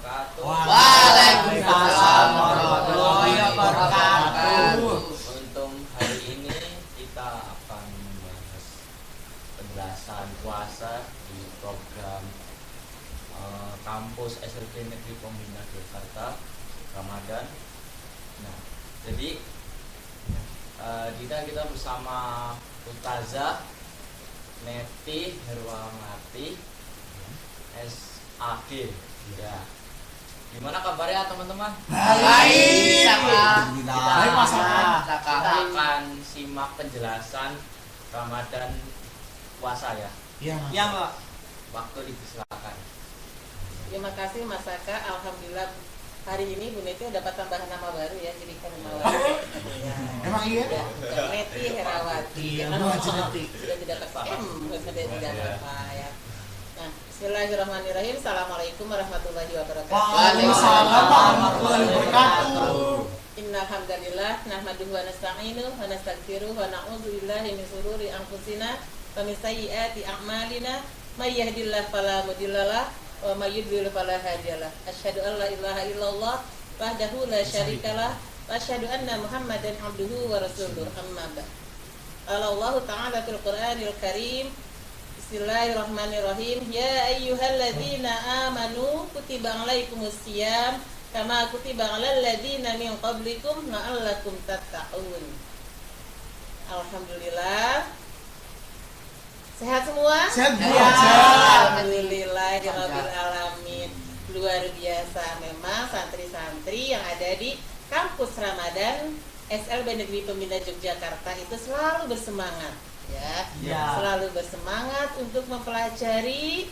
wabarakatuh. Waalaikumsalam warahmatullahi wabarakatuh. Untuk hari ini kita akan membahas penjelasan puasa di program kampus SLB Negeri Pembina Jakarta Ramadan. Nah, jadi kita bersama Ustazah Neti Herwamati SAG. Ya. Gimana kabarnya teman-teman? Baik. Kita akan simak penjelasan Ramadan puasa ya. Iya, Pak. Waktu dipersilakan. Terima kasih Mas Saka. Alhamdulillah hari ini Bu Neti dapat tambahan nama baru ya, jadi Hermawati. Emang iya? Ya, Neti Herawati. Iya, Karena Bu Haji Neti. sudah tidak pakai sudah tidak apa ya. Nah, Bismillahirrahmanirrahim. Assalamualaikum warahmatullahi wabarakatuh. Waalaikumsalam warahmatullahi wabarakatuh. Innal hamdalillah nahmaduhu wa nasta'inuhu wa nastaghfiruh wa na'udzu billahi min shururi anfusina wa min sayyiati a'malina may yahdihillahu fala mudhillalah wa may yudlil fala hadiyalah. Asyhadu an la ilaha illallah wahdahu la syarikalah wa asyhadu anna Muhammadan abduhu wa rasuluh. Amma ba'd. Allah Ta'ala fil Qur'anil Karim. Bismillahirrahmanirrahim. Ya ayyuhalladzina amanu kutiba alaikumusiyam kama kutiba alal ladzina min qablikum la'allakum tattaqun. Alhamdulillah. Sehat semua? Sehat, Bu. Ya, Sehat. alhamdulillahirabbil alamin. Luar biasa memang santri-santri yang ada di kampus Ramadan SLB Negeri Pembina Yogyakarta itu selalu bersemangat ya. Selalu bersemangat untuk mempelajari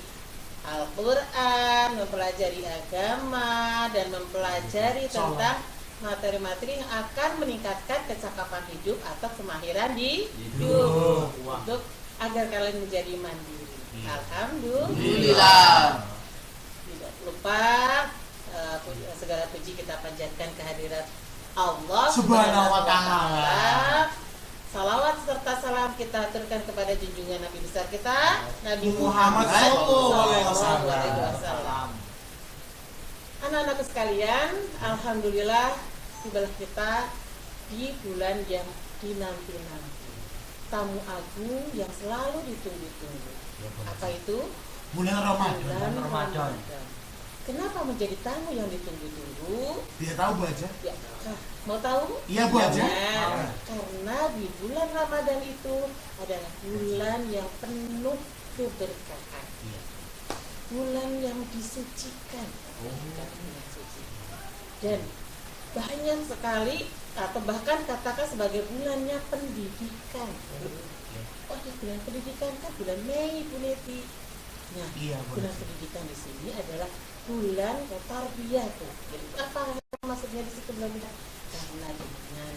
Al-Quran, mempelajari agama, dan mempelajari tentang materi-materi yang akan meningkatkan kecakapan hidup atau kemahiran di hidup untuk agar kalian menjadi mandiri. Alhamdulillah. Tidak lupa segala puji kita panjatkan kehadirat Allah Subhanahu wa ta'ala. Salawat serta salam kita aturkan kepada junjungan Nabi besar kita Nabi Muhammad Sallallahu alaihi SAW. Anak-anak sekalian, alhamdulillah tibalah kita di bulan yang dinanti-nanti. Tamu agung yang selalu ditunggu-tunggu. Apa itu? Bulan Ramadan. Bulan Ramadan. Kenapa menjadi tamu yang ditunggu-tunggu? Bisa tahu, Bu Haja? Ya, mau tahu? Iya, Bu Haja. Nah, karena di bulan Ramadan itu adalah bulan yang penuh keberkahan. Bulan yang disucikan. Dan banyak sekali atau bahkan katakan sebagai bulannya pendidikan. Oh ya, bulan pendidikan kan bulan Mei, Bu Neti. Nah, Iya, Bu. bulan pendidikan di sini adalah bulan tarbiyah tuh. Jadi apa maksudnya di situ bulan pendidikan? Karena dengan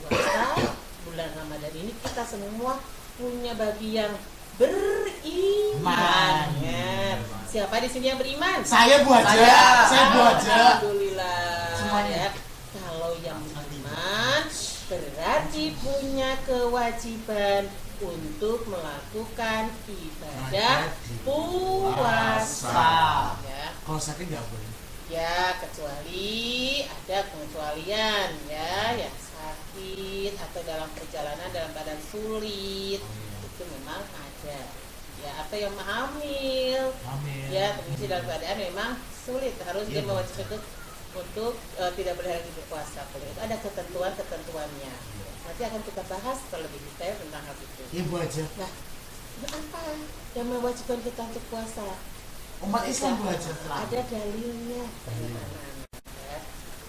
puasa bulan Ramadan ini kita semua punya bagi yang beriman. Ya. Siapa di sini yang beriman? Saya, Bu Haja. Saya, Bu Haja. Alhamdulillah. Semuanya. Ya. Kalau yang beriman berarti punya kewajiban untuk melakukan ibadah puasa. Ya. Kalau sakit nggak boleh. Ya, kecuali ada pengecualian ya, yang sakit atau dalam perjalanan dalam keadaan sulit itu memang ada. Ya, atau yang hamil. Amin. Ya, kondisi dalam keadaan memang sulit harus dia mewajibkan untuk tidak boleh lagi berpuasa. Itu ada ketentuan-ketentuannya. Nanti akan kita bahas terlebih detail tentang hal itu. Iya, Bu Haja. Nah, apa yang mewajibkan kita untuk puasa? Umat Islam, Bu Haja. Ada dalilnya. Ya.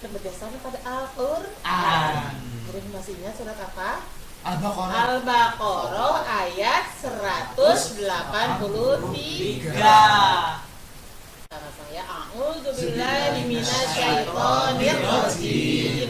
Berdasarkan pada Al-Quran. Jadi masih ingat surat apa? Al-Baqarah. Al-Baqarah ayat 183. Karena saya a'udzubillahi minasyaitonir rajim.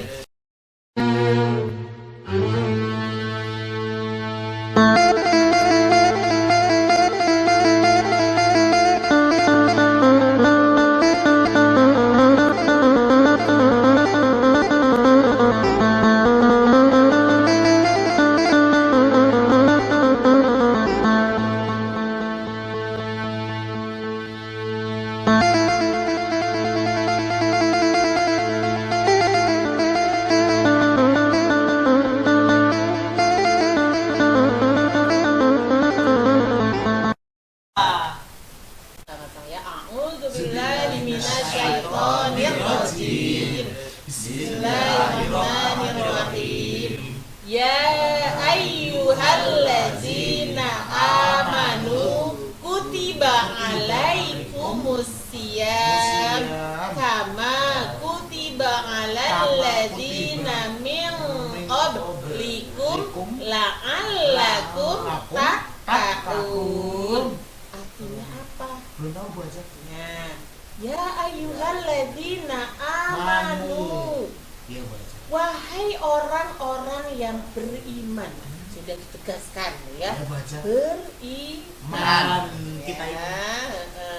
tattaqun. Artinya apa? Belum tahu Bu Hajar. Nah, ya ayyuhalladzina amanu. Iya Bu Hajar. Wahai orang-orang yang beriman. Sudah ditegaskan ya. Iya Bu Hajar. Beriman. Kita itu.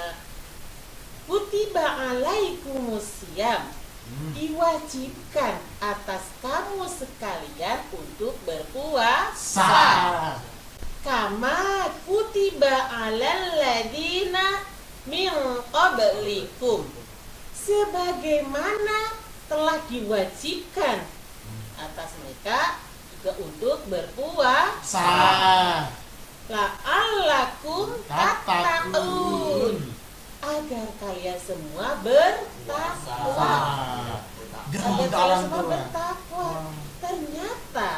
Kutiba alaikumusiyam. Diwajibkan atas kamu sekalian untuk berpuasa. Kama kutiba alal ladina min qablikum. Sebagaimana telah diwajibkan atas mereka juga untuk berpuasa. La'allakum tattaqun. Agar kalian semua bertakwa. Agar kalian semua bertakwa. Ternyata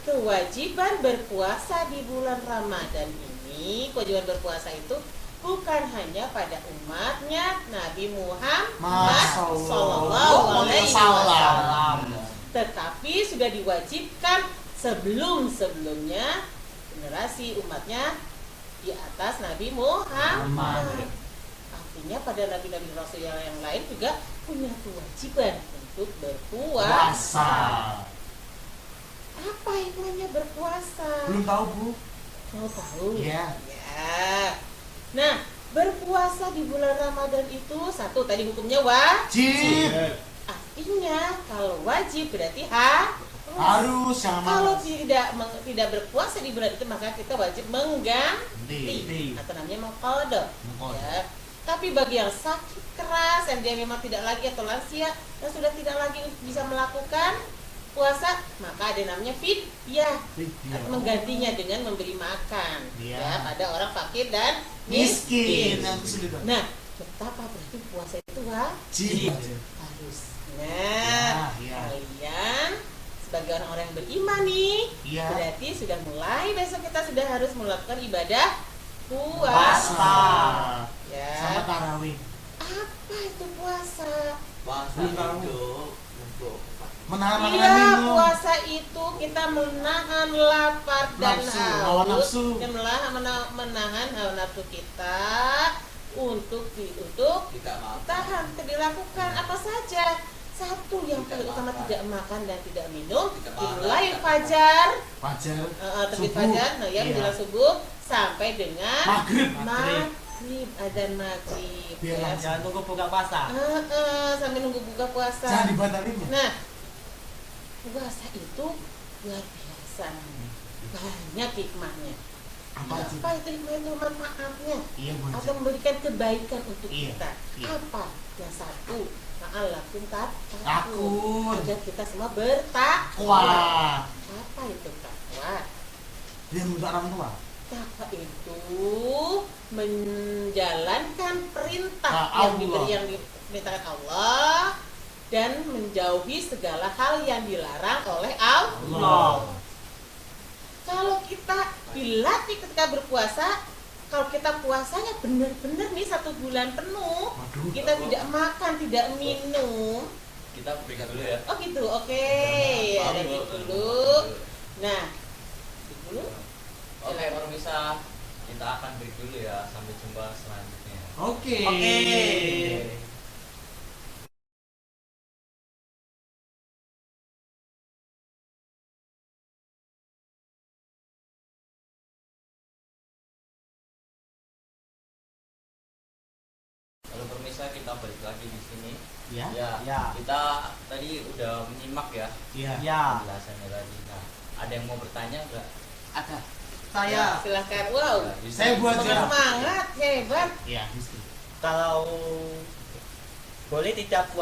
kewajiban berpuasa di bulan Ramadan ini, kewajiban berpuasa itu bukan hanya pada umatnya Nabi Muhammad Sallallahu Alaihi Wasallam, tetapi sudah diwajibkan sebelum-sebelumnya generasi umatnya di atas Nabi Muhammad. Artinya pada nabi-nabi rasul yang lain juga punya kewajiban untuk berpuasa. Apa hikmahnya berpuasa? Belum tahu Bu. Mau tahu? Iya. Ya. Nah, berpuasa di bulan Ramadan itu satu tadi hukumnya wajib. Artinya kalau wajib berarti harus jangan kalau malas. tidak berpuasa di bulan itu maka kita wajib mengganti atau namanya mengqadha. Ya. Tapi bagi yang sakit keras, yang dia memang tidak lagi atau lansia dan sudah tidak lagi bisa melakukan puasa, maka ada namanya fidyah, menggantinya dengan memberi makan ya pada orang fakir dan miskin. Nah, betapa berarti puasa itu wajib harus. Nah, kalian sebagai orang-orang yang beriman nih, berarti sudah mulai besok kita sudah harus melakukan ibadah puasa. Ya. Sama tarawih. Apa itu puasa? Puasa itu untuk Menahan Iya, puasa itu kita menahan lapar dan hawa haus nafsu. dan menahan hawa nafsu kita untuk tahan, dilakukan apa saja. Satu yang paling utama tidak makan dan tidak minum, dimulai fajar, terbit fajar, menjelang subuh sampai dengan maghrib, adzan maghrib. Jangan tunggu buka puasa. Sampai nunggu buka puasa. Jangan dibatalin. Nah, puasa itu luar biasa, banyak hikmahnya. Apa itu hikmahnya, manfaatnya? Atau memberikan kebaikan untuk kita. Apa? Yang satu, la'allakum tattaqun, agar kita semua bertakwa. Apa itu takwa? Dia minta orang tua. Takwa itu menjalankan perintah yang diperintahkan Allah dan menjauhi segala hal yang dilarang oleh Allah. Kalau kita dilatih ketika berpuasa, kalau kita puasanya benar-benar nih 1 bulan penuh, kita tidak makan, tidak minum. Kita break dulu ya. Oh gitu, oke. Ada dulu. Nah, dulu. Oke, baru bisa kita akan break dulu ya. Sampai jumpa selanjutnya. Oke. Lalu pemirsa, kita balik lagi di sini. Ya. Kita tadi udah menyimak ya. Penjelasannya tadi. Nah, ada yang mau bertanya enggak? Ada. Saya Silahkan. Wow. Saya buat Semangat, hebat. Iya, mesti. kalau boleh tidak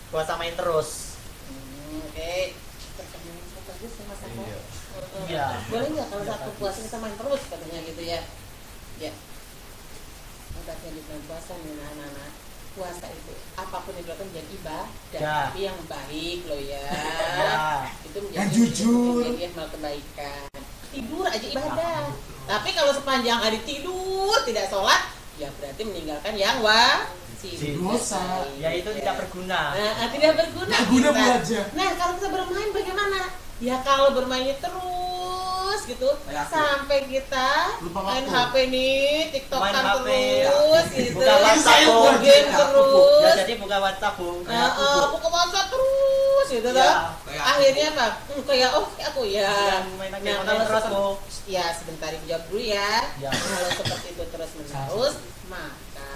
puasa main terus. Oke. Bagus ya Mas Ako. Iya. Boleh nggak kalau satu puasa kita main terus katanya gitu ya? Ya. Obatnya di bulan puasa nih anak-anak. Puasa itu apapun yang dilakukan menjadi ibadah, tapi yang baik loh ya. Itu menjadi yang jujur, menjadi amal kebaikan. Tidur aja ibadah. Tapi kalau sepanjang hari tidur tidak sholat, ya berarti meninggalkan yang wajib. Dosa. Ya itu tidak berguna. Nah, tidak berguna. Tidak guna kita. aja. Nah, kalau kita bermain bagaimana? Ya kalau bermainnya terus gitu Kayak aku. sampai kita Lupa main waktu. HP nih, TikTokan Main HP, terus gitu. buka WhatsApp, Main game buka terus. Ya, jadi buka WhatsApp, Bung. Buka WhatsApp terus gitu Iya, toh. kayak aku. Akhirnya apa? Kayak aku ya. Yang main Nah, game kalau terus, seperti- Bung. ya sebentar dijawab dulu ya. Ya. Kalau seperti itu terus menerus, maka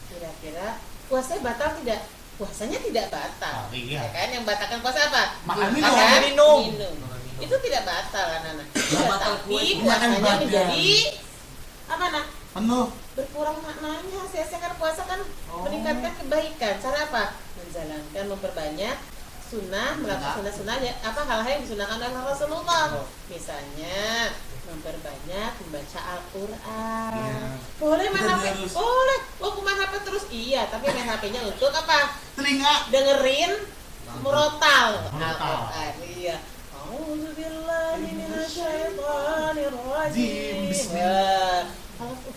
kira-kira puasanya batal tidak? Puasanya tidak batal. Oh, iya. Ya kan yang batalkan puasa apa? Makan minum. Makan Minum. minum. Makan minum. Itu tidak batal anak-anak. batal Tapi kue itu. puasanya Makan badan. menjadi apa nak? Penuh. Berkurang maknanya. Sia-sia kan puasa kan Oh. meningkatkan kebaikan. Cara apa? Menjalankan, memperbanyak sunnah, melakukan sunnah-sunnah ya, apa hal-hal yang disunahkan oleh Rasulullah. Misalnya memperbanyak membaca Al-Quran. Iya. Boleh main Kita HP? harus- Boleh. Aku main HP terus? Iya, tapi main HP-nya untuk apa? Telinga. Dengerin murotal Murotal. Al-Quran. Iya. A'udzubillahi minasyaitonir rajim. Bismillah. Ya. Kalau aku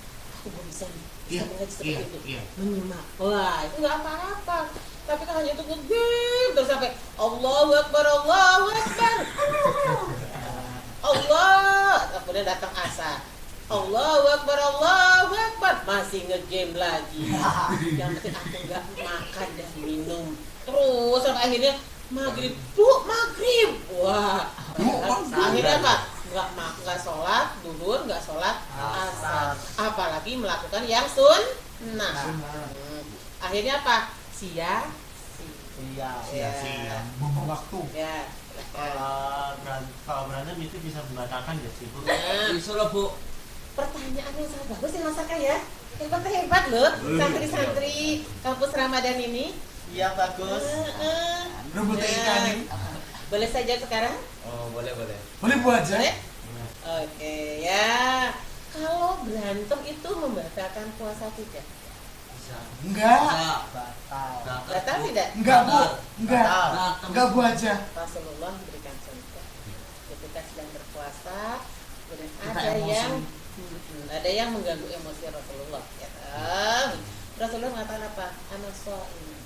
belum bisa nih. Iya, Bisa mengaji seperti iya, itu. iya. Menyimak. Wah, itu nggak apa-apa. Tapi kan hanya untuk ngegame terus sampai Allahu Akbar, Allahu Akbar. Allah. Kemudian datang asar. Allahu Akbar, Allahu Akbar. Masih ngegame lagi. Yang penting aku nggak makan dan minum. Terus sampai akhirnya maghrib, maghrib. Wah. Akhirnya apa? Nggak sholat duhur, nggak sholat asar. Apalagi melakukan yang sunnah. Akhirnya apa? Sia. Iya. Sia-sia. Buang waktu. Ya. silakan. Kalau berantem itu bisa membatalkan ya sih, Bu? Nah, Bisa loh, Bu. pertanyaan yang sangat bagus ya Mas Saka ya. Hebat loh santri-santri kampus Ramadan ini. Iya, bagus. Rebut ikan nih. Boleh saja sekarang? Oh, boleh, boleh. Boleh buat aja. Boleh? Oke ya. Kalau berantem itu membatalkan puasa tidak? Bisa. Enggak. Batal. Batal tidak? Enggak, Bu. Enggak. Batal. Enggak Bu aja. Rasulullah memberikan contoh. Ketika sedang berpuasa, kemudian Kita ada emosi. yang ada yang mengganggu emosi Rasulullah. Ya, kan? Rasulullah mengatakan apa? Ana shaim.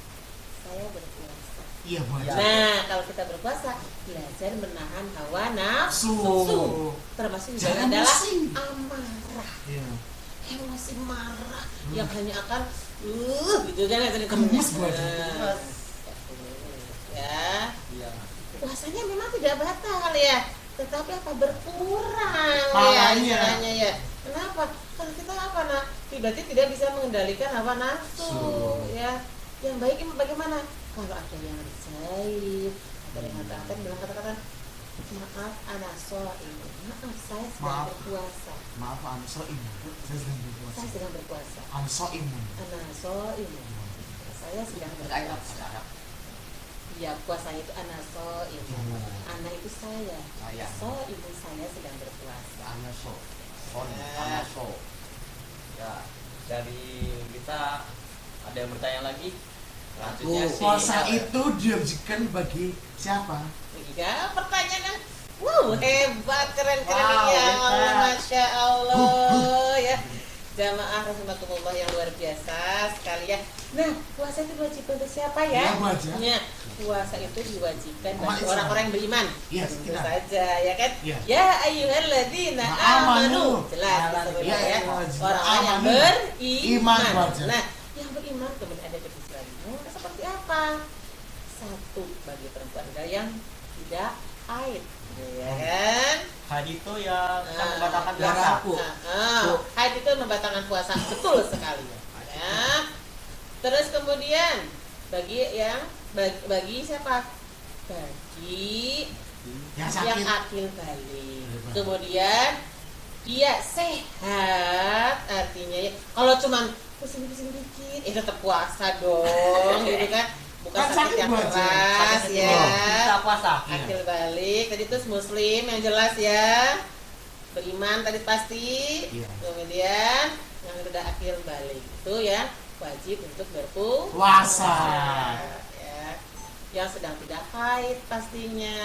Saya berpuasa. Iya Bu aja. Nah, kalau kita berpuasa, belajar menahan hawa nafsu. Termasuk juga Jangan adalah emosi. amarah. Iya. Emosi marah yang hanya akan gitu kan yang Gemes Bu aja. Ya, Iya. puasanya memang tidak batal ya, tetapi apa berkurang ya Pahalanya. istilahnya ya. Kenapa? Karena kita apa nak? Berarti tidak bisa mengendalikan hawa nafsu ya. Yang baik ini bagaimana? Kalau ada yang zaid, ada yang mengatakan bilang kata-kata maaf ana shaim. Maaf saya sedang Maaf. berpuasa. Maaf, I'm so imun. Saya sedang berpuasa. Saya sedang berpuasa. I'm so imun. Ana shaim. Saya sedang berpuasa. Ya puasanya itu ana shaim. Ana itu saya. Saya. Shaim saya sedang berpuasa. Anaso. Ya. Anaso. Ya, dari kita ada yang bertanya lagi? Selanjutnya sih. Puasa itu diujikan bagi siapa? Ya pertanyaan yang hebat, keren Wow, ya hebat. Allah, Masya Allah ya. Jamaah rahimakumullah yang luar biasa sekali ya. Nah, puasa itu diwajibkan untuk siapa ya? Ya, Bu aja. Ya, puasa itu diwajibkan Umat bagi Islam. orang-orang yang beriman. Iya, Tentu kita. saja ya kan? Iya. Ya ayyuhalladzina Amanu. amanu. Jelas disebutkan Iya, ya. iya, Orang-orang yang amanu. beriman. Iman, Bu aja. Nah, yang beriman kemudian ada jenis lainnya seperti apa? Satu bagi perempuan adalah yang tidak haid, ya kan? Hari itu ya bisa Nah, membatalkan biar puasa. aku. Haid itu membatalkan puasa, betul sekali. Ya. Terus kemudian bagi siapa? Bagi Yang yang sakit. akil balik. Kemudian dia sehat, artinya ya, kalau cuman pusing-pusing dikit, tetap puasa dong, gitu kan? Bukan Kan sakit sakit yang Bu aja. keras Sakit ya. itu bisa puasa. Akil balik tadi itu muslim yang jelas ya, beriman tadi pasti. Iya. Kemudian yang sudah akil balik itu ya wajib untuk berpuasa. Puasa. Ya. Yang sedang tidak haid pastinya.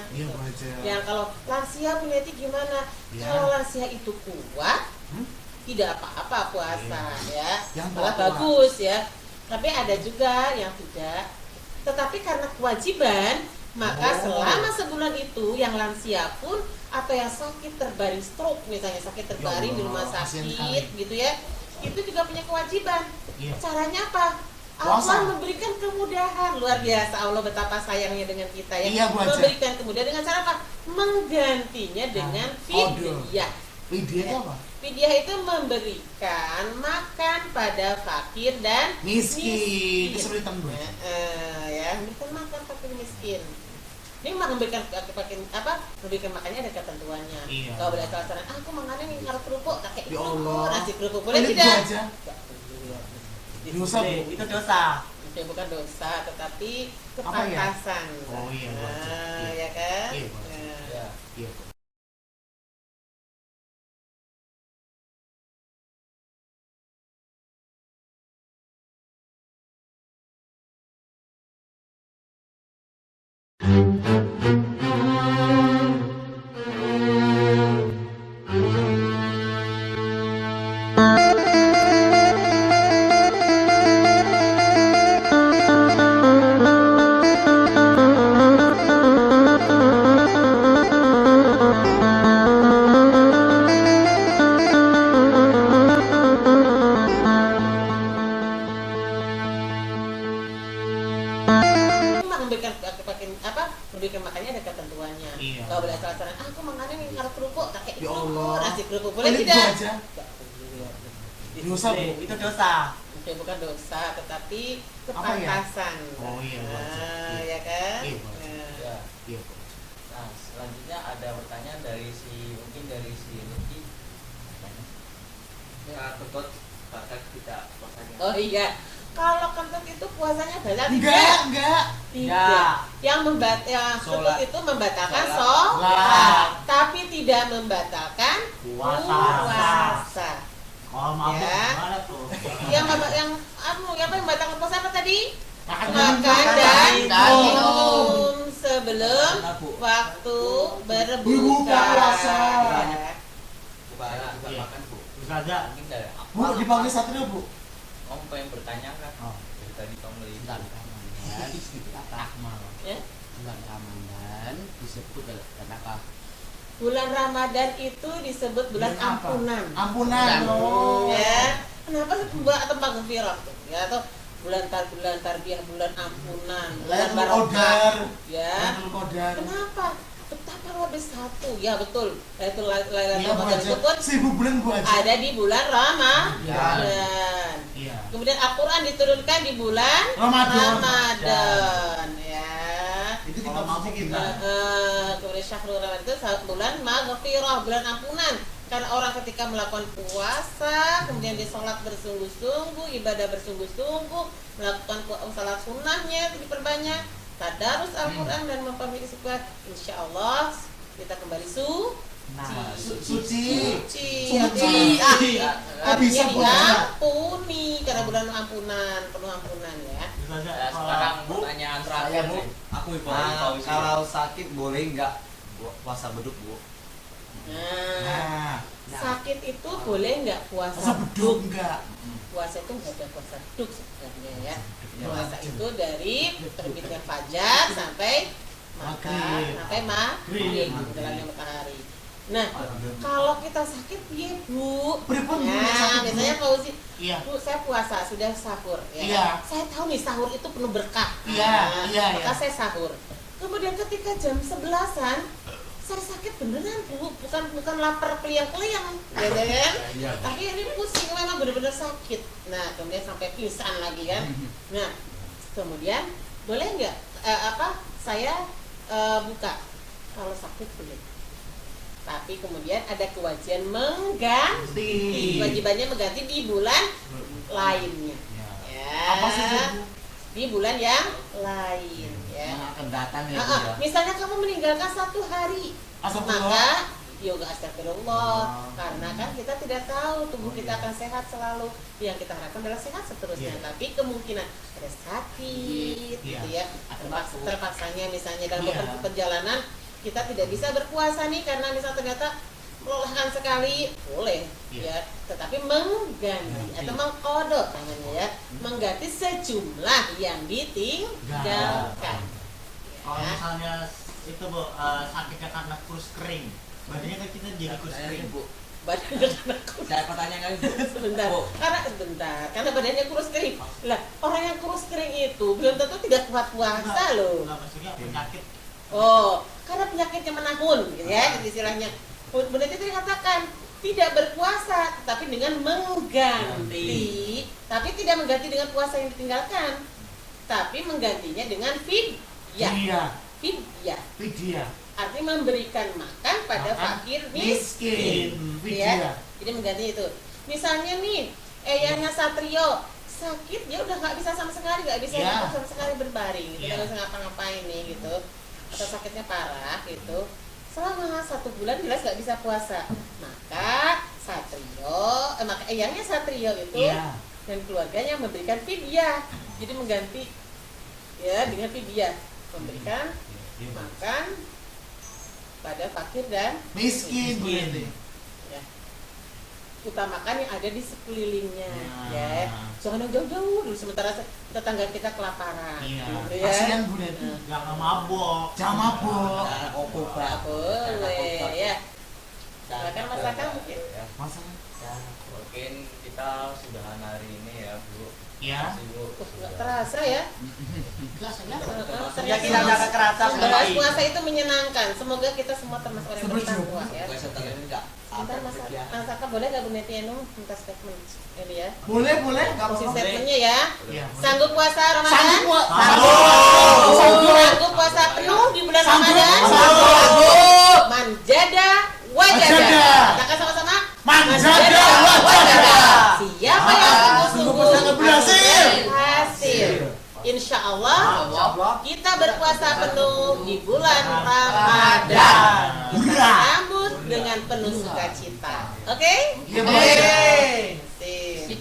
Iya Bu aja. Yang kalau lansia punya itu gimana? Ya. Kalau lansia itu kuat, Hmm? tidak apa-apa puasa ya, Yang malah tua-tua. bagus ya. Tapi ada juga yang tidak. Tetapi karena kewajiban, Maka Oh. selama sebulan itu yang lansia pun atau yang sakit terbaring stroke misalnya, sakit terbaring di rumah Allah, kasihan sakit sekali. gitu ya, itu juga punya kewajiban. Iya. Caranya apa? Puasa. Allah memberikan kemudahan. Luar biasa Allah betapa sayangnya dengan kita ya. Iya, Bu Haja. Memberikan kemudahan dengan cara apa? Menggantinya dengan kode. fidyah. Video itu apa? Fidyah itu memberikan makan pada fakir dan Miskin. Itu kesulitan gue. Ya, memberikan makan fakir miskin. Ini mah memberikan apa? Memberikan makannya ada ketentuannya. Iya. Kalau boleh salah aku makannya nih harus kerupuk, tak kayak Ya Allah. nasi kerupuk boleh Ini tidak? gua aja. Dosa, Bu. Itu dosa. Ya, bukan dosa, tetapi Apa ya? kepantasan. Oh, iya, Bu Haja. Nah, Iya. ya kan? Iya, Bu Haja. Nah. Ya. Iya. Cuma memberikan apa? Memberikan makannya ada ketentuannya. Iya. Kalau boleh salah aku makannya nih harus kerupuk, tak kayak Ya Allah. nasi kerupuk boleh Ini gua tidak? aja. Dosa, Bu. Itu dosa. Ya, bukan dosa, tetapi Apa ya? kepantasan. Oh, iya, Bu Haja. Nah, Iya. ya kan? Iya, Bu Haja. Nah. Ya. Iya, Bu. Nah, selanjutnya ada pertanyaan dari mungkin dari si Lucky. Ya, kekot bakal tidak puasanya. Oh iya, kalau kentut itu puasanya batal Enggak. Tidak. Yang Sholat. kentut itu membatalkan Sholat. sholat, tapi tidak membatalkan Puasa. puasa. Oh, mabuk Ya. gimana tuh? Yang membatalkan puasa apa tadi? Makan Makan dan dan minum sebelum waktu berbuka. Berbuka puasa. Bukan Iya. makan, Bu. Bisa aja. Mungkin dari Bu, dipanggil Satrio, Bu. Kamu pengen bertanya kan? Oh. Dari tadi kamu lagi. Bulan Ramadan rahmah. Ya. Bulan Ramadan disebut kenapa? Bulan Ramadan itu disebut bulan Apa? ampunan. Ampunan. Dan- Oh. Ya, kenapa sih bulan atau maghfirah tuh? Ya, atau bulan tarbiyah, bulan ampunan, bulan Lailatul barokah. Qadar. Ya. Lailatul Qadar. Kenapa? Betapa luar biasa satu. Ya betul. Lailatul Iya, Bu Qadar Haja. itu pun 1000 bulan, Bu Haja. ada di bulan Ramadan. Iya. Kemudian Al-Quran diturunkan di bulan Ramadan. Ramadan. Ya. Itu kita Kalau mabuk masukin. gimana? Kemudian Syahrul Ramadan itu bulan maghfirah, bulan ampunan. Karena orang ketika melakukan puasa, kemudian dia sholat bersungguh-sungguh, ibadah bersungguh-sungguh, melakukan sholat sunnahnya itu diperbanyak, tadarus Al-Quran dan memperbaiki sifat, insya Allah kita kembali Nah, suci. suci. Artinya Ah, bisa, Bu. diampuni karena bulan ampunan, penuh ampunan ya. Bisa aja. Ya, sekarang pertanyaan terakhir Saya, Bu. nih. Aku Kalau sakit boleh nggak puasa beduk, Bu? Nah, Nah, sakit itu boleh nggak masa puasa beduk enggak? Puasa itu nggak ada puasa duk sebenarnya ya. Iya. Puasa itu dari terbitnya fajar sampai Maghrib. maghrib menjelang matahari. Nah, kalau kita sakit ya Bu. Pripun, Bu, Nah, sakit, Bu? biasanya Fauzi, Iya. Bu saya puasa sudah sahur ya. Iya. Saya tahu nih sahur itu penuh berkah. Iya, iya, Maka iya. saya sahur. Kemudian ketika jam 11-an saya sakit beneran Bu, bukan lapar keliang-keliang, ya kan? Iya. Tapi ini pusing memang benar-benar sakit. Nah, kemudian sampai pingsan lagi kan. Nah, kemudian boleh nggak saya buka kalau sakit boleh. Tapi kemudian ada kewajiban mengganti. Kewajibannya mengganti di bulan lainnya. Ya. Apa sih itu, Bu? Di bulan yang lain ya. Yang akan datang ya, Bu, Heeh. ya. Misalnya kamu meninggalkan 1 hari, Astagfirullah. maka yoga astagfirullah. Oh. Karena kan kita tidak tahu tubuh kita akan sehat selalu. Yang kita harapkan adalah sehat seterusnya. Iya. Tapi kemungkinan ada sakit, Iya. gitu ya. Terpaksanya misalnya dalam Iya. beberapa perjalanan kita tidak bisa berpuasa nih karena misalnya ternyata melelahkan sekali, boleh Iya. ya. Tetapi mengganti atau mengkodok namanya ya, mengganti sejumlah yang ditinggalkan. Ya. Kalau misalnya itu Bu, sakitnya karena kurus kering, badannya kan kita jadi kurus kering. Bu. Badannya karena kurus. Saya pertanyaan kali Bu. Sebentar, Bu. karena badannya kurus kering. Lah, orang yang kurus kering itu belum tentu tidak kuat puasa loh. Enggak, maksudnya penyakit. Oh, karena penyakitnya menahun, gitu ya, istilahnya. Bunda Titi katakan tidak berpuasa, tapi dengan mengganti, tapi tidak mengganti dengan puasa yang ditinggalkan, tapi menggantinya dengan fidyah. Iya. Fidyah, Vidya. artinya memberikan makan pada Makan fakir miskin. miskin. Vidya. Ya, jadi mengganti itu. Misalnya nih, eyahnya Satrio sakit, dia udah nggak bisa sama sekali, nggak bisa Ya. sama sekali berbaring, gitu, Ya. nggak bisa ngapa-ngapain nih, gitu, atau sakitnya parah, gitu. Selama 1 bulan jelas nggak bisa puasa, maka Satrio, maka eyahnya Satrio itu Iya. dan keluarganya memberikan fidyah, jadi mengganti ya dengan fidyah, memberikan Iya, Bu. makan pada fakir dan Miskin, Bu Neti. ya. Utamakan yang ada di sekelilingnya, Ya. ya. Jangan yang jauh-jauh dulu sementara tetangga kita kelaparan. Iya. Gitu ya. Kasihan Bu Neti. Jangan mabok. Jangan mabuk. Nah, okoba. Nggak boleh ya. Silakan Mas Akang mungkin. Ya, Masalah. ya, mungkin kita sudahan hari ini ya Bu. Ya. Makasih, Bu. Nggak terasa ya. Kelas ya. Ya kita udah kerasa Bahas puasa itu menyenangkan. Semoga kita semua termasuk orang yang Setuju. bertakwa ya. Gue setelah ini enggak. Sebentar Mas Akang boleh nggak Bu Neti Enu minta statement ini ya? Boleh, boleh. Enggak Kasih apa-apa. statementnya ya. Iya. Sanggup puasa Ramadan? Sanggup, Bu. Sanggup puasa penuh di bulan Sanggup. Ramadan? Sanggup. Manjada wajada. Wajada. Katakan sama-sama. Manjada wajada. Siapa yang sungguh-sungguh Sungguh berhasil. berhasil. Insya Allah kita berpuasa penuh di bulan Ramadan. Kita sambut dengan penuh sukacita. Oke? Iya, Bu. Sip.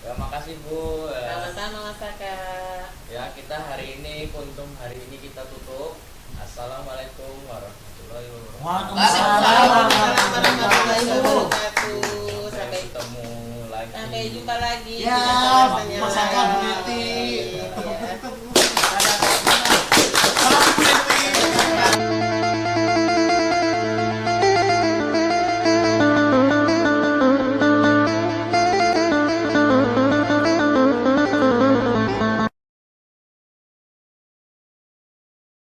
Ya, makasih Bu. Sama-sama Mas Aka. Ya, kita hari ini kuntum hari ini kita tutup. Assalamualaikum warahmatullahi wabarakatuh. Waalaikumsalam. Warahmatullahi wabarakatuh. Sampai ketemu lagi. Sampai jumpa lagi. Ya, Dengan Mas Aka, Bu